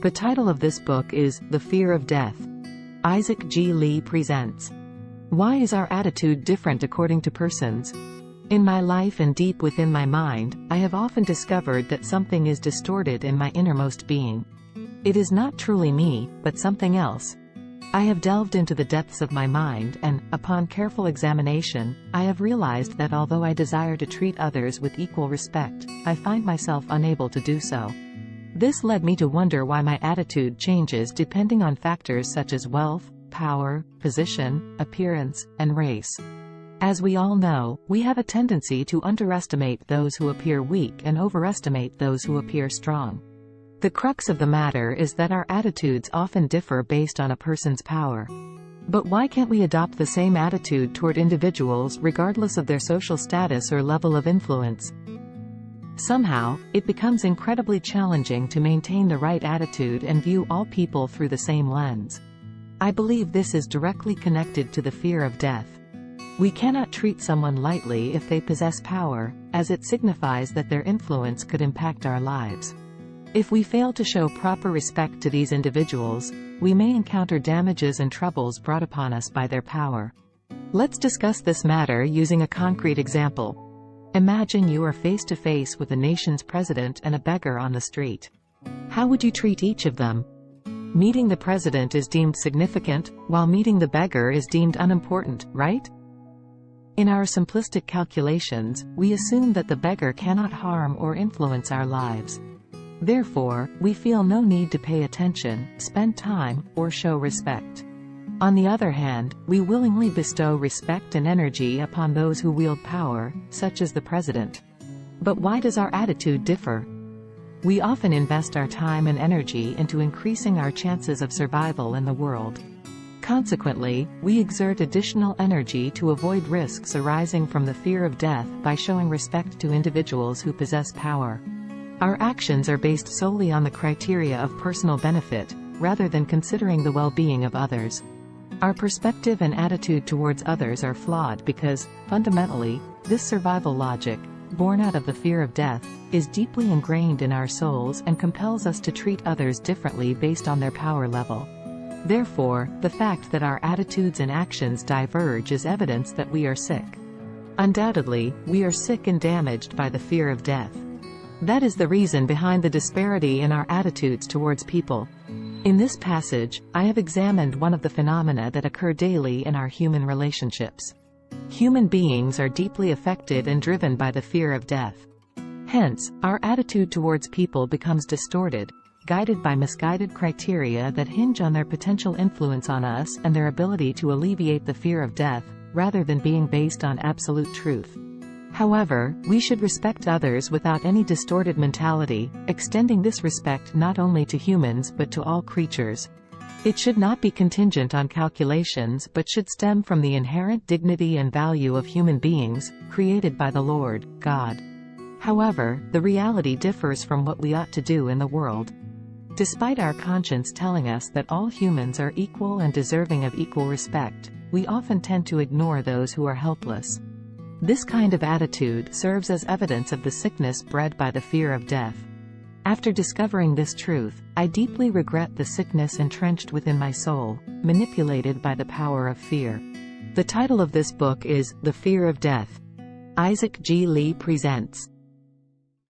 The title of this book is The Fear of Death. Isaac G. Lee presents. Why is our attitude different according to persons? In my life and deep within my mind, I have often discovered that something is distorted in my innermost being. It is not truly me, but something else. I have delved into the depths of my mind and, upon careful examination, I have realized that although I desire to treat others with equal respect, I find myself unable to do so. This led me to wonder why my attitude changes depending on factors such as wealth, power, position, appearance, and race. As we all know, we have a tendency to underestimate those who appear weak and overestimate those who appear strong. The crux of the matter is that our attitudes often differ based on a person's power. But why can't we adopt the same attitude toward individuals regardless of their social status or level of influence? Somehow, it becomes incredibly challenging to maintain the right attitude and view all people through the same lens. I believe this is directly connected to the fear of death. We cannot treat someone lightly if they possess power, as it signifies that their influence could impact our lives. If we fail to show proper respect to these individuals, we may encounter damages and troubles brought upon us by their power. Let's discuss this matter using a concrete example. Imagine you are face to face with a nation's president and a beggar on the street. How would you treat each of them? Meeting the president is deemed significant, while meeting the beggar is deemed unimportant, right? In our simplistic calculations, we assume that the beggar cannot harm or influence our lives. Therefore, we feel no need to pay attention, spend time, or show respect. On the other hand, we willingly bestow respect and energy upon those who wield power, such as the president. But why does our attitude differ? We often invest our time and energy into increasing our chances of survival in the world. Consequently, we exert additional energy to avoid risks arising from the fear of death by showing respect to individuals who possess power. Our actions are based solely on the criteria of personal benefit, rather than considering the well-being of others. Our perspective and attitude towards others are flawed because, fundamentally, this survival logic, born out of the fear of death, is deeply ingrained in our souls and compels us to treat others differently based on their power level. Therefore, the fact that our attitudes and actions diverge is evidence that we are sick. Undoubtedly, we are sick and damaged by the fear of death. That is the reason behind the disparity in our attitudes towards people. In this passage, I have examined one of the phenomena that occur daily in our human relationships. Human beings are deeply affected and driven by the fear of death. Hence, our attitude towards people becomes distorted, guided by misguided criteria that hinge on their potential influence on us and their ability to alleviate the fear of death, rather than being based on absolute truth. However, we should respect others without any distorted mentality, extending this respect not only to humans but to all creatures. It should not be contingent on calculations but should stem from the inherent dignity and value of human beings, created by the Lord, God. However, the reality differs from what we ought to do in the world. Despite our conscience telling us that all humans are equal and deserving of equal respect, we often tend to ignore those who are helpless. This kind of attitude serves as evidence of the sickness bred by the fear of death. After discovering this truth, I deeply regret the sickness entrenched within my soul, manipulated by the power of fear. The title of this book is The Fear of Death. Isaac G. Lee presents.